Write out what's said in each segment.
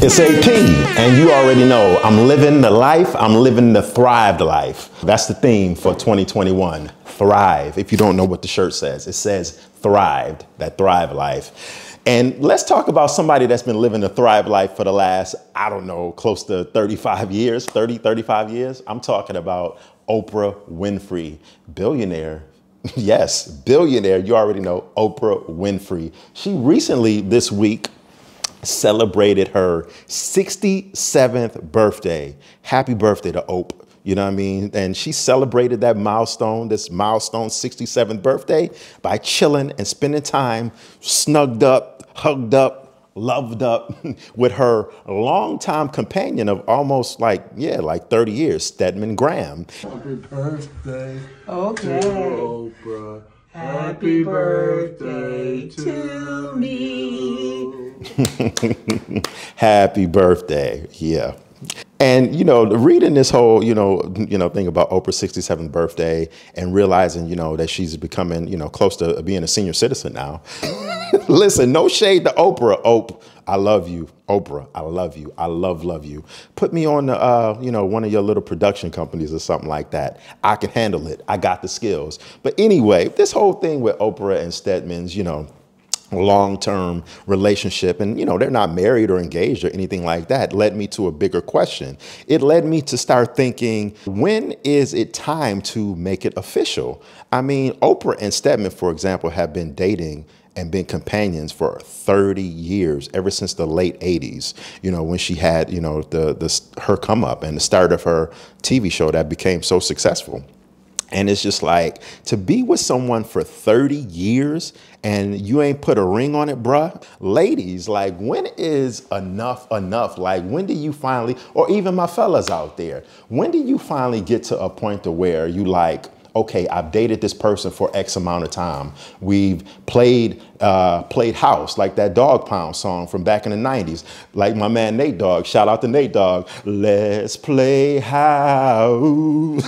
It's AP, and you already know I'm living the life, I'm living the thrived life. That's the theme for 2021, thrive. If you don't know what the shirt says, it says thrived, that thrive life. And let's talk about somebody that's been living the thrive life for the last, I don't know, close to 35 years, 35 years. I'm talking about Oprah Winfrey, billionaire. Yes, billionaire, you already know, Oprah Winfrey. She recently this week celebrated her 67th birthday. Happy birthday to Oprah. You know what I mean? And she celebrated that milestone, this milestone 67th birthday, by chilling and spending time snugged up, hugged up, loved up with her longtime companion of almost like 30 years, Stedman Graham. Happy birthday Okay. to Oprah. Happy birthday to me. Happy birthday. Yeah. And, reading this whole, thing about Oprah's 67th birthday and realizing, that she's becoming, close to being a senior citizen now. Listen, no shade to Oprah. Oprah, I love you. Oprah, I love you. I love you. Put me on, one of your little production companies or something like that. I can handle it. I got the skills. But anyway, this whole thing with Oprah and Stedman's, long-term relationship, and they're not married or engaged or anything like that, led me to a bigger question. It led me to start thinking, when is it time to make it official? I mean, Oprah and Stedman, for example, have been dating and been companions for 30 years, ever since the late 80s, when she had, her come up and the start of her TV show that became so successful. And it's just like, to be with someone for 30 years and you ain't put a ring on it, bruh. Ladies, like, when is enough enough? Like, when do you finally, or even my fellas out there, when do you finally get to a point to where you like, okay, I've dated this person for X amount of time. We've played house, like that Dog Pound song from back in the 90s. Like my man Nate Dogg, shout out to Nate Dogg. Let's play house.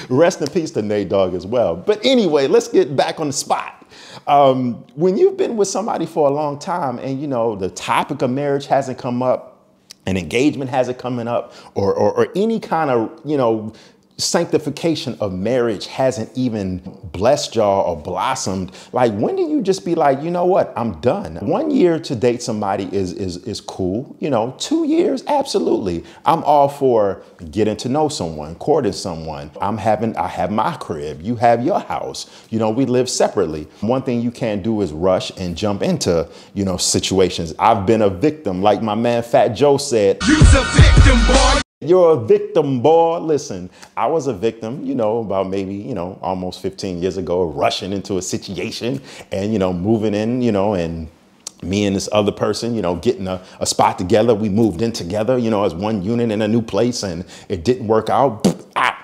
Rest in peace to Nate Dogg as well. But anyway, let's get back on the spot. When you've been with somebody for a long time and, the topic of marriage hasn't come up, an engagement hasn't coming up, or any kind of, sanctification of marriage hasn't even blessed y'all or blossomed. Like, when do you just be like, you know what, I'm done? 1 year to date somebody is cool. 2 years, absolutely. I'm all for getting to know someone, courting someone. I have my crib, you have your house. We live separately. One thing you can't do is rush and jump into, situations. I've been a victim, like my man Fat Joe said. You's a victim, boy. You're a victim, boy. Listen, I was a victim, about maybe, almost 15 years ago, rushing into a situation and, moving in, and me and this other person, getting a spot together. We moved in together, as one unit in a new place, and it didn't work out.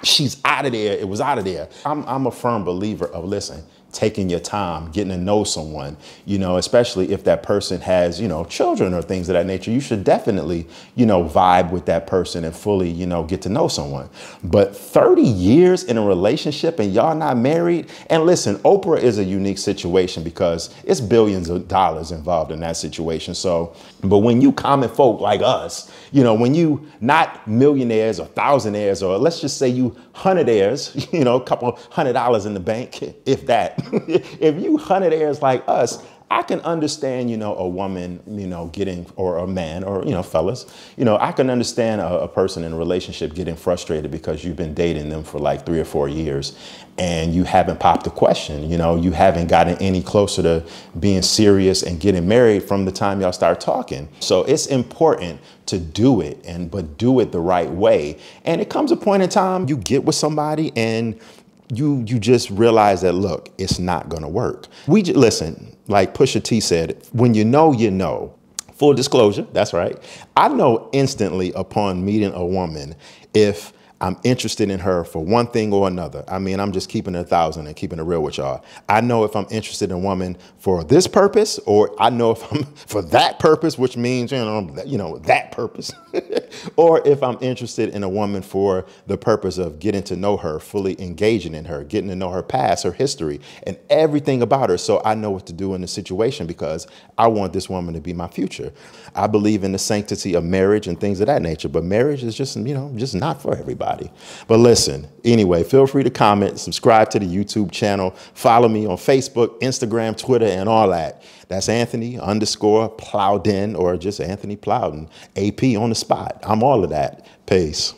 She's out of there. It was out of there. I'm a firm believer of, listen, taking your time, getting to know someone, especially if that person has, children or things of that nature. You should definitely, vibe with that person and fully, get to know someone. But 30 years in a relationship and y'all not married. And listen, Oprah is a unique situation because it's billions of dollars involved in that situation. So, but when you common folk like us, when you not millionaires or thousandaires, or let's just say you hundredaires, a couple $100 in the bank, if that. If you hundredaires like us, I can understand, a woman, getting, or a man, or, fellas, I can understand a person in a relationship getting frustrated because you've been dating them for like 3 or 4 years and you haven't popped the question, you haven't gotten any closer to being serious and getting married from the time y'all start talking. So it's important to do it, but do it the right way. And it comes a point in time you get with somebody and you just realize that, look, it's not going to work. Listen, like Pusha T said, when you know, you know. Full disclosure, that's right. I know instantly upon meeting a woman if I'm interested in her for one thing or another. I mean, I'm just keeping it 1,000 and keeping it real with y'all. I know if I'm interested in a woman for this purpose, or I know if I'm for that purpose, which means, that purpose. Or if I'm interested in a woman for the purpose of getting to know her, fully engaging in her, getting to know her past, her history, and everything about her, so I know what to do in the situation, because I want this woman to be my future. I believe in the sanctity of marriage and things of that nature, but marriage is just, just not for everybody. But listen, anyway, feel free to comment, subscribe to the YouTube channel, follow me on Facebook, Instagram, Twitter, and all that. That's Anthony_Plowden, or just Anthony Plowden, AP on the spot. I'm all of that. Peace.